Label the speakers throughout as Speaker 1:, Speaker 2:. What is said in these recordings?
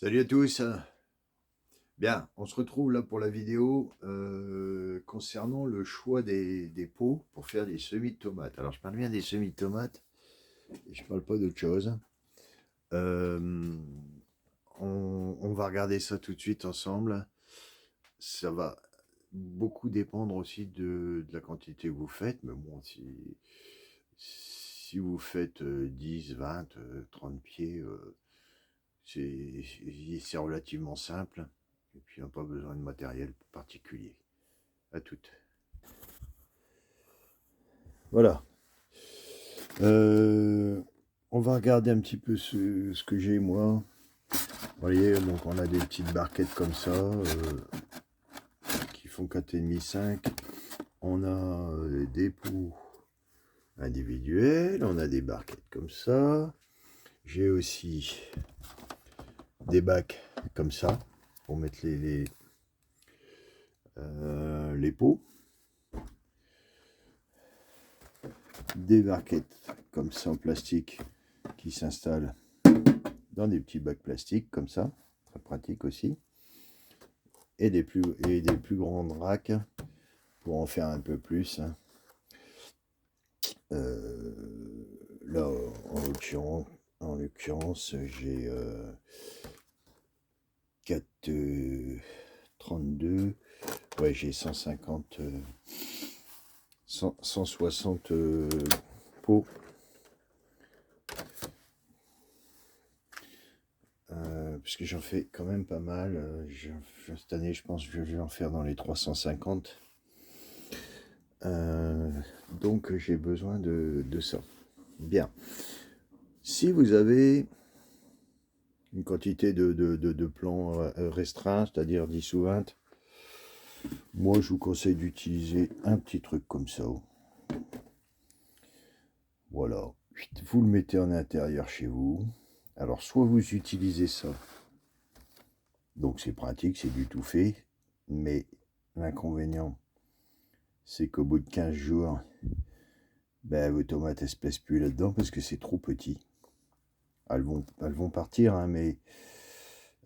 Speaker 1: Salut à tous. Bien, on se retrouve là pour la vidéo concernant le choix des pots pour faire des semis de tomates. Alors je parle bien des semis de tomates et je parle pas d'autre chose. Euh, on va regarder ça tout de suite ensemble. Ça va beaucoup dépendre aussi de la quantité que vous faites, mais bon, si vous faites 10, 20, 30 pieds, c'est relativement simple. Et puis, on n'a pas besoin de matériel particulier. À toutes. Voilà. Euh, on va regarder un petit peu ce que j'ai moi. Vous voyez, donc on a des petites barquettes comme ça, qui font 4,5, 5. On a des pots individuels, on a des barquettes comme ça. J'ai aussi des bacs comme ça, pour mettre les pots. Des barquettes comme ça en plastique qui s'installent dans des petits bacs plastiques comme ça, très pratique aussi, et des plus grandes racks pour en faire un peu plus. Là en l'occurrence j'ai 4,32, ouais, j'ai 150 160 pots. Puisque j'en fais quand même pas mal. Cette année, je pense que je vais en faire dans les 350. Donc, j'ai besoin de ça. Bien. Si vous avez une quantité de plants restreint, c'est-à-dire 10 ou 20, moi, je vous conseille d'utiliser un petit truc comme ça. Voilà. Vous le mettez en intérieur chez vous. Alors, soit vous utilisez ça. Donc, c'est pratique, c'est du tout fait. Mais l'inconvénient, c'est qu'au bout de 15 jours, ben, vos tomates, elles se plaisent plus là-dedans parce que c'est trop petit. Elles vont partir, hein, mais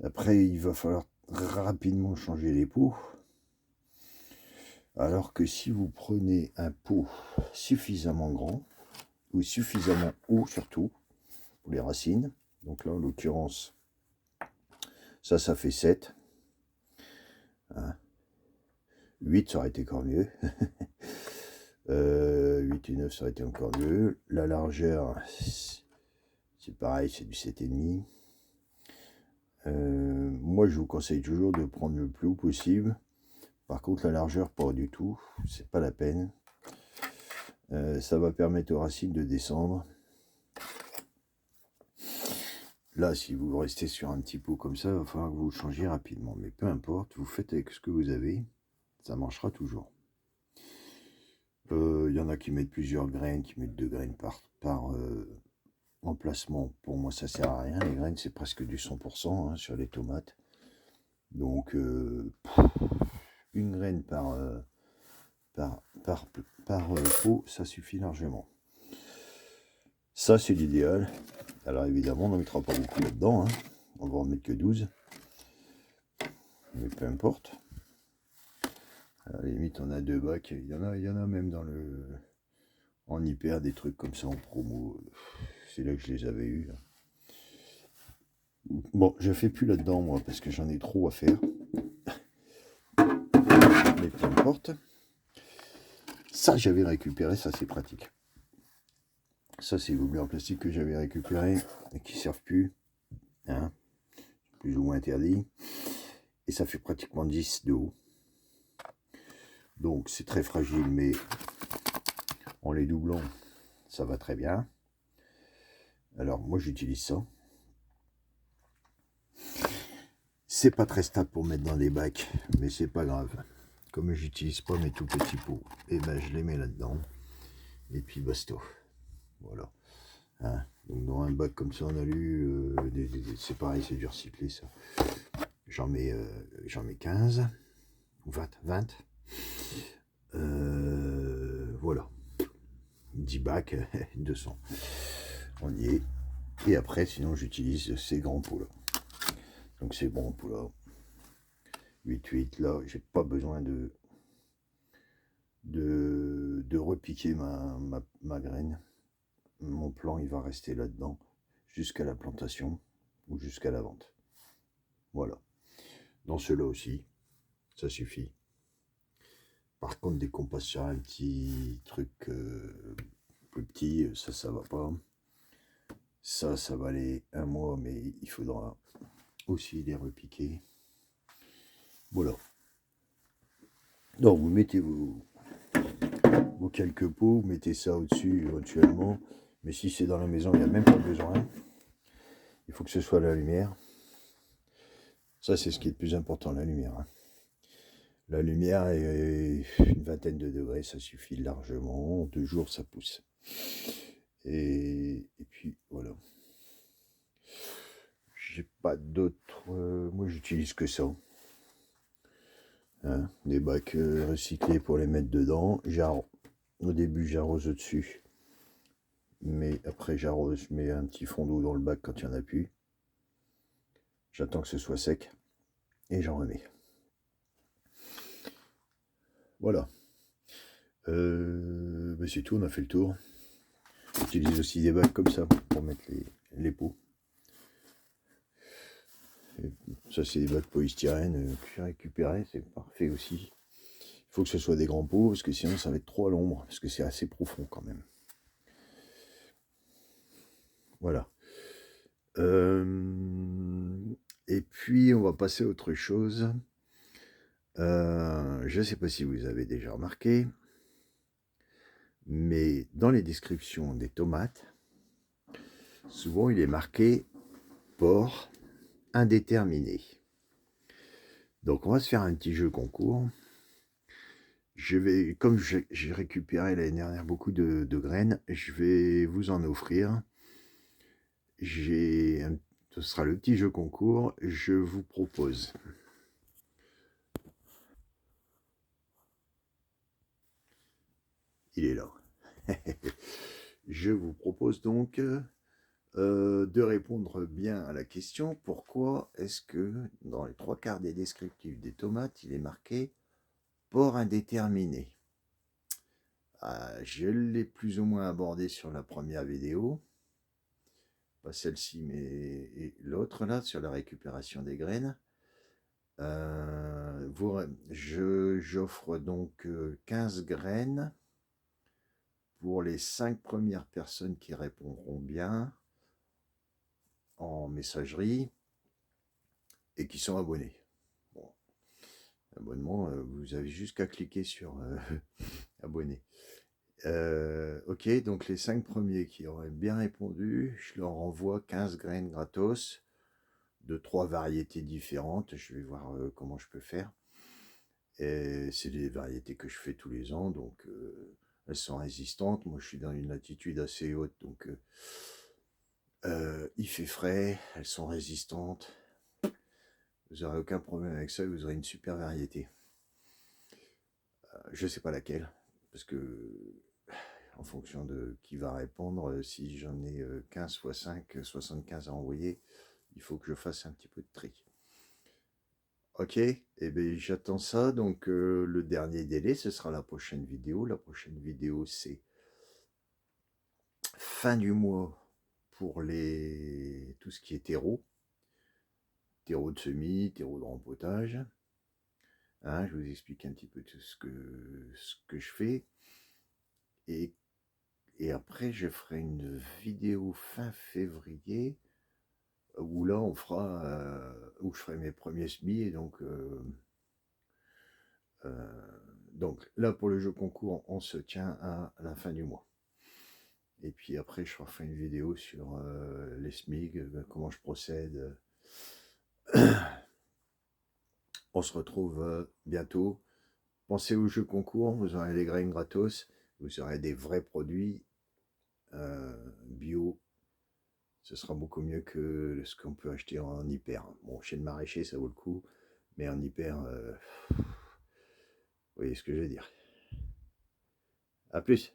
Speaker 1: après, il va falloir rapidement changer les pots. Alors que si vous prenez un pot suffisamment grand, ou suffisamment haut surtout, pour les racines, donc là, en l'occurrence, ça fait 7. Hein. 8, ça aurait été encore mieux. 8 et 9, ça aurait été encore mieux. La largeur, c'est pareil, c'est du 7,5. Moi, je vous conseille toujours de prendre le plus haut possible. Par contre, la largeur, pas du tout. C'est pas la peine. Ça va permettre aux racines de descendre. Là, si vous restez sur un petit pot comme ça, il va falloir que vous le changiez rapidement. Mais peu importe, vous faites avec ce que vous avez. Ça marchera toujours. Il y en a qui mettent plusieurs graines, qui mettent 2 graines par emplacement. Pour moi, ça sert à rien. Les graines, c'est presque du 100% hein, sur les tomates. Donc, une graine par pot, ça suffit largement. Ça, c'est l'idéal. Alors, évidemment, on n'en mettra pas beaucoup là-dedans. Hein. On va en mettre que 12. Mais peu importe. À la limite, on a 2 bacs. Il y en a même dans en hyper, des trucs comme ça en promo. C'est là que je les avais eus. Bon, je fais plus là-dedans, moi, parce que j'en ai trop à faire. Mais peu importe. Ça, j'avais récupéré, ça, c'est pratique. Ça, c'est les gobelets en plastique que j'avais récupéré et qui ne servent plus. Hein, plus ou moins interdit. Et ça fait pratiquement 10 de haut. Donc, c'est très fragile, mais en les doublant, ça va très bien. Alors, moi, j'utilise ça. C'est pas très stable pour mettre dans des bacs, mais c'est pas grave. Comme j'utilise pas mes tout petits pots, et ben je les mets là-dedans. Et puis basta. Voilà. Hein, donc dans un bac comme ça en alu, c'est pareil, c'est du recyclé ça. J'en mets 15, 20. Voilà. 10 bacs, 200. On y est. Et après, sinon, j'utilise ces grands pots là. Donc c'est bon pour là. 8-8, là, j'ai pas besoin de repiquer ma graine. Mon plan, il va rester là-dedans jusqu'à la plantation ou jusqu'à la vente. Voilà. Dans ceux-là aussi, ça suffit. Par contre, dès qu'on passe sur un petit truc plus petit, ça va pas. Ça va aller un mois, mais il faudra aussi les repiquer. Voilà. Donc, vous mettez vos quelques pots, vous mettez ça au-dessus éventuellement. Mais si c'est dans la maison, il n'y a même pas besoin. Il faut que ce soit la lumière. Ça, c'est ce qui est le plus important, la lumière. La lumière est une vingtaine de degrés, ça suffit largement. En 2 jours, ça pousse. Et puis, voilà. J'ai pas d'autres... moi, j'utilise que ça. Hein, des bacs recyclés pour les mettre dedans. Au début, j'arrose au-dessus. Mais après, j'arrose, je mets un petit fond d'eau dans le bac quand il n'y en a plus. J'attends que ce soit sec. Et j'en remets. Voilà. C'est tout, on a fait le tour. J'utilise aussi des bacs comme ça pour mettre les pots. Et ça, c'est des bacs polystyrène que j'ai récupérés, c'est parfait aussi. Il faut que ce soit des grands pots parce que sinon ça va être trop à l'ombre, parce que c'est assez profond quand même. Voilà. Et puis on va passer à autre chose. Je ne sais pas si vous avez déjà remarqué, mais dans les descriptions des tomates, souvent il est marqué port indéterminé. Donc on va se faire un petit jeu concours. Comme j'ai récupéré l'année dernière beaucoup de graines, je vais vous en offrir. Ce sera le petit jeu concours. Je vous propose. Il est là. Je vous propose donc de répondre bien à la question. Pourquoi est-ce que dans les 3/4 des descriptifs des tomates, il est marqué port indéterminé? Je l'ai plus ou moins abordé sur la première vidéo. Pas celle-ci, mais l'autre là, sur la récupération des graines. J'offre donc 15 graines pour les 5 premières personnes qui répondront bien en messagerie et qui sont abonnés. Bon, abonnement, vous avez juste qu'à cliquer sur abonner. Ok, donc les 5 premiers qui auraient bien répondu, je leur envoie 15 graines gratos de 3 variétés différentes. Je vais voir comment je peux faire. Et c'est des variétés que je fais tous les ans, donc elles sont résistantes. Moi, je suis dans une latitude assez haute, donc il fait frais, elles sont résistantes. Vous n'aurez aucun problème avec ça, vous aurez une super variété. Je ne sais pas laquelle, parce que en fonction de qui va répondre, si j'en ai 15 x 5, 75 à envoyer, il faut que je fasse un petit peu de tri. Ok, et bien j'attends ça. Donc le dernier délai, ce sera la prochaine vidéo. La prochaine vidéo, c'est fin du mois pour tout ce qui est terreau. Terreau de semis, terreau de rempotage. Hein, je vous explique un petit peu tout ce que je fais. Et après, je ferai une vidéo fin février où là, où je ferai mes premiers semis. Et donc là, pour le jeu concours, on se tient à la fin du mois. Et puis après, je ferai une vidéo sur les SMIG, comment je procède. On se retrouve bientôt. Pensez au jeu concours, vous aurez des graines gratos, vous aurez des vrais produits bio. Ce sera beaucoup mieux que ce qu'on peut acheter en hyper. Bon, chez le maraîcher, ça vaut le coup, mais en hyper, vous voyez ce que je veux dire. À plus.